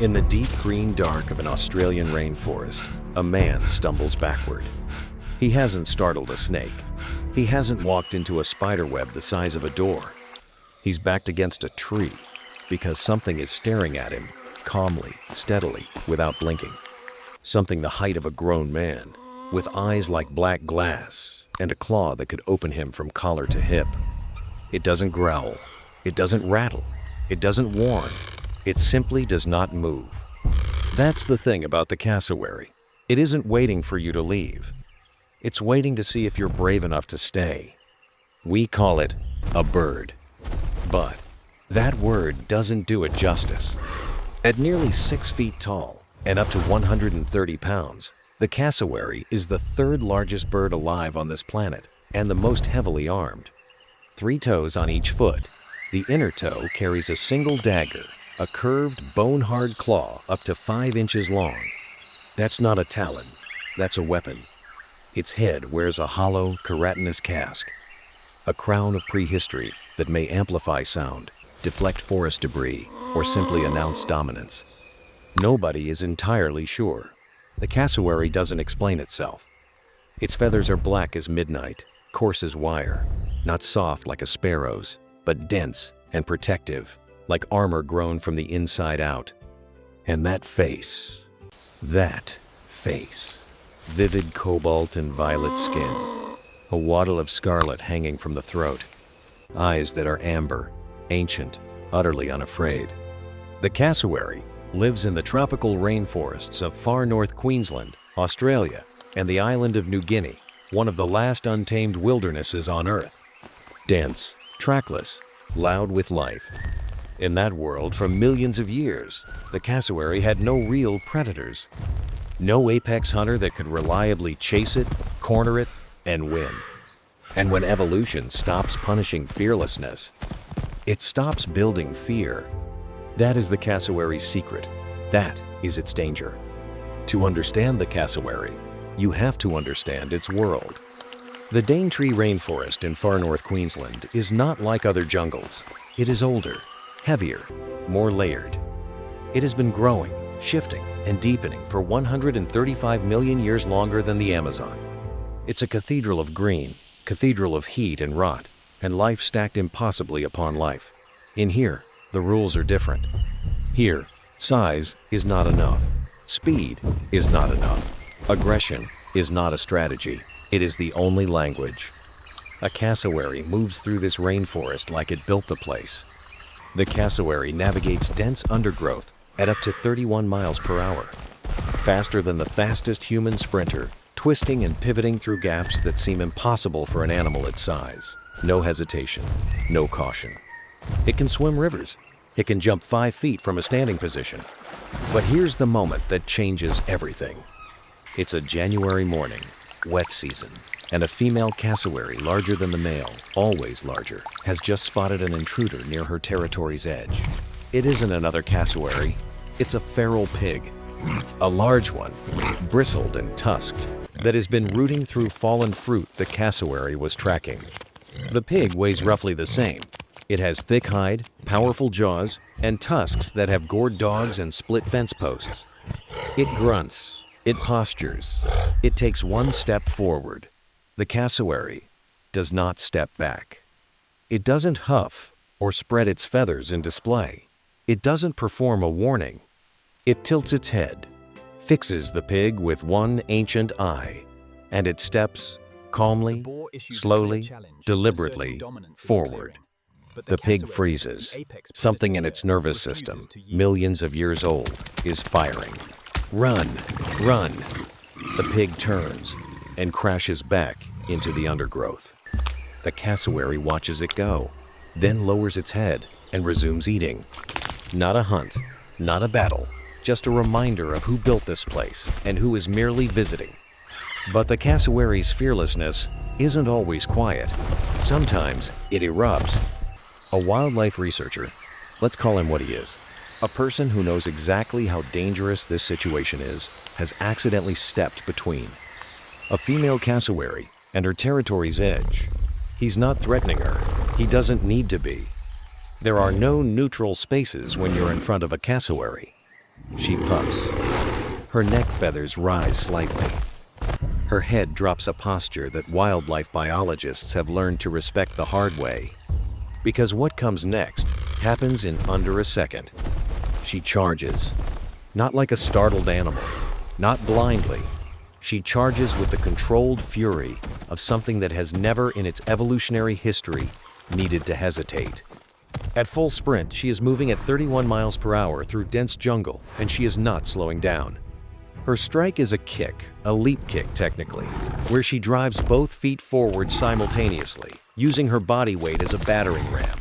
In the deep green dark of an Australian rainforest, a man stumbles backward. He hasn't startled a snake. He hasn't walked into a spider web the size of a door. He's backed against a tree because something is staring at him, calmly, steadily, without blinking. Something the height of a grown man, with eyes like black glass and a claw that could open him from collar to hip. It doesn't growl. It doesn't rattle. It doesn't warn. It simply does not move. That's the thing about the cassowary. It isn't waiting for you to leave. It's waiting to see if you're brave enough to stay. We call it a bird. But that word doesn't do it justice. At nearly 6 feet tall and up to 130 pounds, the cassowary is the third largest bird alive on this planet and the most heavily armed. 3 toes on each foot. The inner toe carries a single dagger, a curved, bone-hard claw up to 5 inches long. That's not a talon, that's a weapon. Its head wears a hollow, keratinous casque, a crown of prehistory that may amplify sound, deflect forest debris, or simply announce dominance. Nobody is entirely sure. The cassowary doesn't explain itself. Its feathers are black as midnight, coarse as wire, not soft like a sparrow's, but dense and protective, like armor grown from the inside out. And that face, vivid cobalt and violet skin, a wattle of scarlet hanging from the throat, eyes that are amber, ancient, utterly unafraid. The cassowary lives in the tropical rainforests of far north Queensland, Australia, and the island of New Guinea, one of the last untamed wildernesses on Earth. Dense, trackless, loud with life. In that world, for millions of years, the cassowary had no real predators. No apex hunter that could reliably chase it, corner it, and win. And when evolution stops punishing fearlessness, it stops building fear. That is the cassowary's secret. That is its danger. To understand the cassowary, you have to understand its world. The Daintree rainforest in far north Queensland is not like other jungles. It is older, heavier, more layered. It has been growing, shifting, and deepening for 135 million years longer than the Amazon. It's a cathedral of green, cathedral of heat and rot, and life stacked impossibly upon life. In here, the rules are different. Here, size is not enough. Speed is not enough. Aggression is not a strategy. It is the only language. A cassowary moves through this rainforest like it built the place. The cassowary navigates dense undergrowth at up to 31 miles per hour, faster than the fastest human sprinter, twisting and pivoting through gaps that seem impossible for an animal its size. No hesitation, no caution. It can swim rivers. It can jump 5 feet from a standing position. But here's the moment that changes everything. It's a January morning, wet season, and a female cassowary larger than the male, always larger, has just spotted an intruder near her territory's edge. It isn't another cassowary, it's a feral pig. A large one, bristled and tusked, that has been rooting through fallen fruit the cassowary was tracking. The pig weighs roughly the same. It has thick hide, powerful jaws, and tusks that have gored dogs and split fence posts. It grunts, it postures, it takes one step forward. The cassowary does not step back. It doesn't huff or spread its feathers in display. It doesn't perform a warning. It tilts its head, fixes the pig with one ancient eye, and it steps calmly, slowly, deliberately forward. The pig freezes. Something in its nervous system, millions of years old, is firing. Run, run. The pig turns and crashes back into the undergrowth. The cassowary watches it go, then lowers its head and resumes eating. Not a hunt, not a battle, just a reminder of who built this place and who is merely visiting. But the cassowary's fearlessness isn't always quiet. Sometimes it erupts. A wildlife researcher, let's call him what he is, a person who knows exactly how dangerous this situation is, has accidentally stepped between a female cassowary and her territory's edge. He's not threatening her. He doesn't need to be. There are no neutral spaces when you're in front of a cassowary. She puffs. Her neck feathers rise slightly. Her head drops a posture that wildlife biologists have learned to respect the hard way. Because what comes next happens in under a second. She charges. Not like a startled animal. Not blindly. She charges with the controlled fury of something that has never in its evolutionary history needed to hesitate. At full sprint, she is moving at 31 miles per hour through dense jungle, and she is not slowing down. Her strike is a kick, a leap kick technically, where she drives both feet forward simultaneously, using her body weight as a battering ram.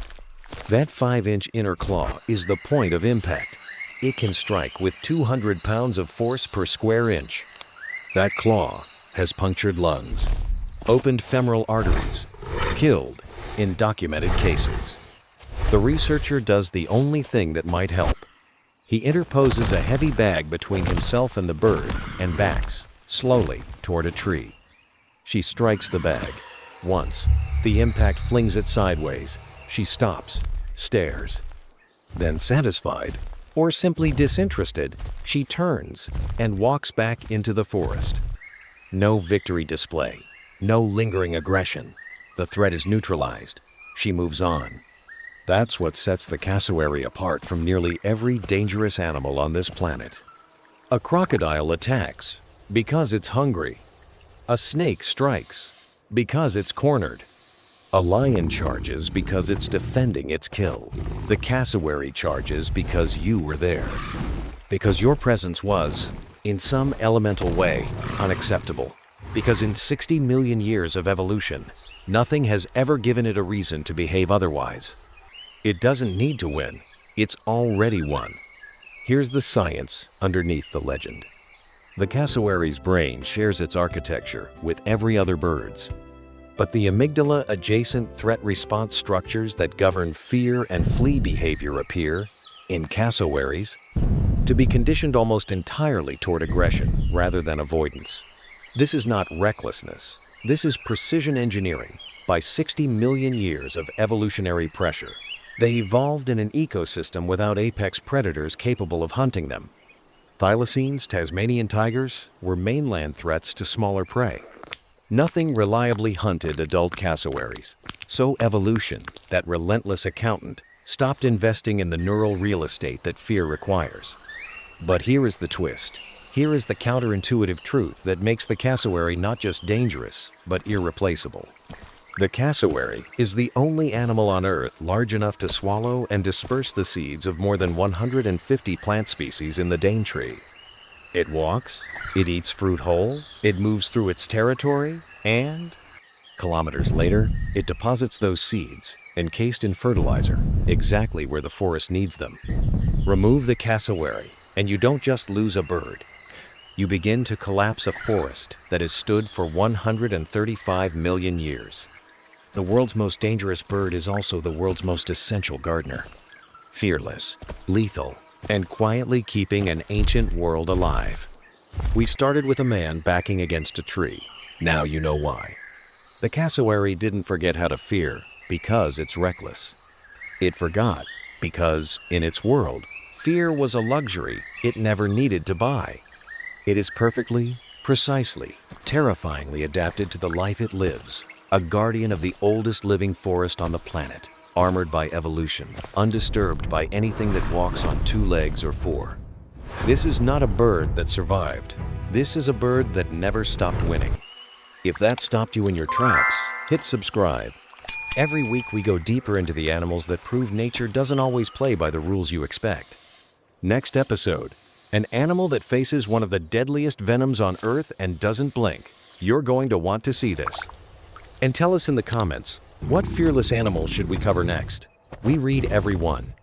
That 5-inch inner claw is the point of impact. It can strike with 200 pounds of force per square inch. That claw has punctured lungs, opened femoral arteries, killed in documented cases. The researcher does the only thing that might help. He interposes a heavy bag between himself and the bird and backs, slowly, toward a tree. She strikes the bag. Once, the impact flings it sideways. She stops, stares. Then, satisfied, or simply disinterested, she turns and walks back into the forest. No victory display, no lingering aggression. The threat is neutralized. She moves on. That's what sets the cassowary apart from nearly every dangerous animal on this planet. A crocodile attacks because it's hungry. A snake strikes because it's cornered. A lion charges because it's defending its kill. The cassowary charges because you were there. Because your presence was, in some elemental way, unacceptable. Because in 60 million years of evolution, nothing has ever given it a reason to behave otherwise. It doesn't need to win. It's already won. Here's the science underneath the legend. The cassowary's brain shares its architecture with every other bird's. But the amygdala-adjacent threat response structures that govern fear and flee behavior appear, in cassowaries, to be conditioned almost entirely toward aggression rather than avoidance. This is not recklessness. This is precision engineering by 60 million years of evolutionary pressure. They evolved in an ecosystem without apex predators capable of hunting them. Thylacines, Tasmanian tigers, were mainland threats to smaller prey. Nothing reliably hunted adult cassowaries. So evolution, that relentless accountant, stopped investing in the neural real estate that fear requires. But here is the twist. Here is the counterintuitive truth that makes the cassowary not just dangerous, but irreplaceable. The cassowary is the only animal on Earth large enough to swallow and disperse the seeds of more than 150 plant species in the Dane tree. It walks, it eats fruit whole, it moves through its territory, and kilometers later, it deposits those seeds, encased in fertilizer, exactly where the forest needs them. Remove the cassowary, and you don't just lose a bird. You begin to collapse a forest that has stood for 135 million years. The world's most dangerous bird is also the world's most essential gardener. Fearless, lethal, and quietly keeping an ancient world alive. We started with a man backing against a tree. Now you know why. The cassowary didn't forget how to fear because it's reckless. It forgot because, in its world, fear was a luxury it never needed to buy. It is perfectly, precisely, terrifyingly adapted to the life it lives. A guardian of the oldest living forest on the planet, armored by evolution, undisturbed by anything that walks on 2 legs or 4. This is not a bird that survived. This is a bird that never stopped winning. If that stopped you in your tracks, hit subscribe. Every week we go deeper into the animals that prove nature doesn't always play by the rules you expect. Next episode, an animal that faces one of the deadliest venoms on Earth and doesn't blink. You're going to want to see this. And tell us in the comments, what fearless animal should we cover next? We read every one.